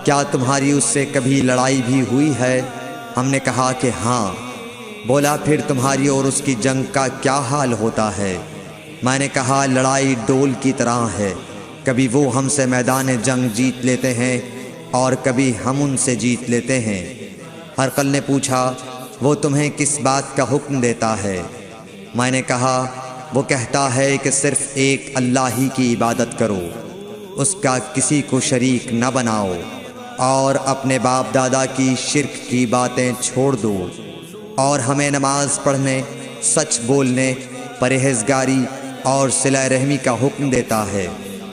کیا تمہاری اس سے کبھی لڑائی بھی ہوئی ہے؟ ہم نے کہا کہ ہاں۔ بولا پھر تمہاری اور اس کی جنگ کا کیا حال ہوتا ہے؟ میں نے کہا لڑائی ڈول کی طرح ہے، کبھی وہ ہم سے میدان جنگ جیت لیتے ہیں اور کبھی ہم ان سے جیت لیتے ہیں۔ ہرقل نے پوچھا وہ تمہیں کس بات کا حکم دیتا ہے؟ میں نے کہا وہ کہتا ہے کہ صرف ایک اللہ ہی کی عبادت کرو، اس کا کسی کو شریک نہ بناؤ، اور اپنے باپ دادا کی شرک کی باتیں چھوڑ دو، اور ہمیں نماز پڑھنے، سچ بولنے، پرہیزگاری اور صلہ رحمی کا حکم دیتا ہے۔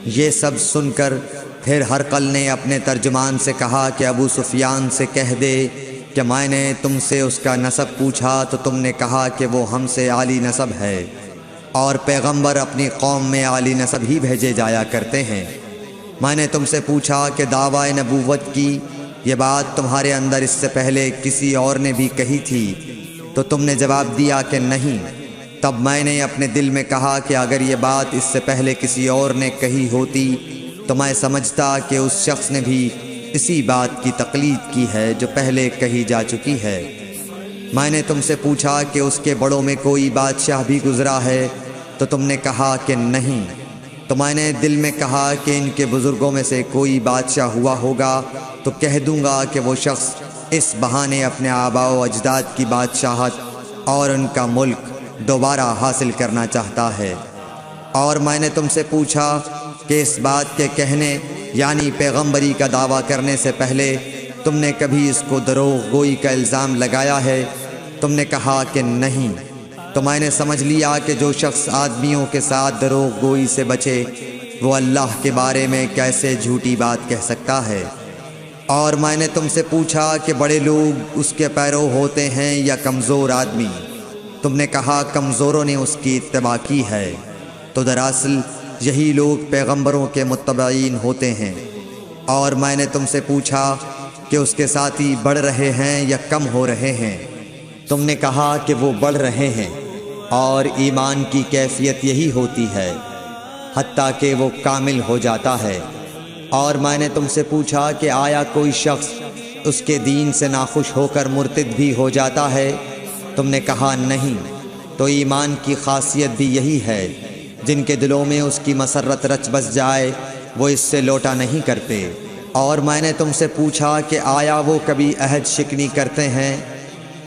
یہ سب سن کر پھر ہرقل نے اپنے ترجمان سے کہا کہ ابو سفیان سے کہہ دے کہ میں نے تم سے اس کا نسب پوچھا تو تم نے کہا کہ وہ ہم سے عالی نسب ہے، اور پیغمبر اپنی قوم میں عالی نسب ہی بھیجے جایا کرتے ہیں۔ میں نے تم سے پوچھا کہ دعویٰ نبوت کی یہ بات تمہارے اندر اس سے پہلے کسی اور نے بھی کہی تھی؟ تو تم نے جواب دیا کہ نہیں۔ تب میں نے اپنے دل میں کہا کہ اگر یہ بات اس سے پہلے کسی اور نے کہی ہوتی تو میں سمجھتا کہ اس شخص نے بھی اسی بات کی تقلید کی ہے جو پہلے کہی جا چکی ہے۔ میں نے تم سے پوچھا کہ اس کے بڑوں میں کوئی بادشاہ بھی گزرا ہے تو تم نے کہا کہ نہیں۔ تو میں نے دل میں کہا کہ ان کے بزرگوں میں سے کوئی بادشاہ ہوا ہوگا تو کہہ دوں گا کہ وہ شخص اس بہانے اپنے آباء و اجداد کی بادشاہت اور ان کا ملک دوبارہ حاصل کرنا چاہتا ہے۔ اور میں نے تم سے پوچھا کہ اس بات کے کہنے یعنی پیغمبری کا دعویٰ کرنے سے پہلے تم نے کبھی اس کو دروغ گوئی کا الزام لگایا ہے؟ تم نے کہا کہ نہیں۔ تو میں نے سمجھ لیا کہ جو شخص آدمیوں کے ساتھ دروغ گوئی سے بچے وہ اللہ کے بارے میں کیسے جھوٹی بات کہہ سکتا ہے۔ اور میں نے تم سے پوچھا کہ بڑے لوگ اس کے پیرو ہوتے ہیں یا کمزور آدمی؟ تم نے کہا کمزوروں نے اس کی اتباع کی ہے۔ تو دراصل یہی لوگ پیغمبروں کے متبعین ہوتے ہیں۔ اور میں نے تم سے پوچھا کہ اس کے ساتھی بڑھ رہے ہیں یا کم ہو رہے ہیں؟ تم نے کہا کہ وہ بڑھ رہے ہیں، اور ایمان کی کیفیت یہی ہوتی ہے حتیٰ کہ وہ کامل ہو جاتا ہے۔ اور میں نے تم سے پوچھا کہ آیا کوئی شخص اس کے دین سے ناخوش ہو کر مرتد بھی ہو جاتا ہے؟ تم نے کہا نہیں۔ تو ایمان کی خاصیت بھی یہی ہے، جن کے دلوں میں اس کی مسرت رچ بس جائے وہ اس سے لوٹا نہیں کرتے۔ اور میں نے تم سے پوچھا کہ آیا وہ کبھی عہد شکنی کرتے ہیں؟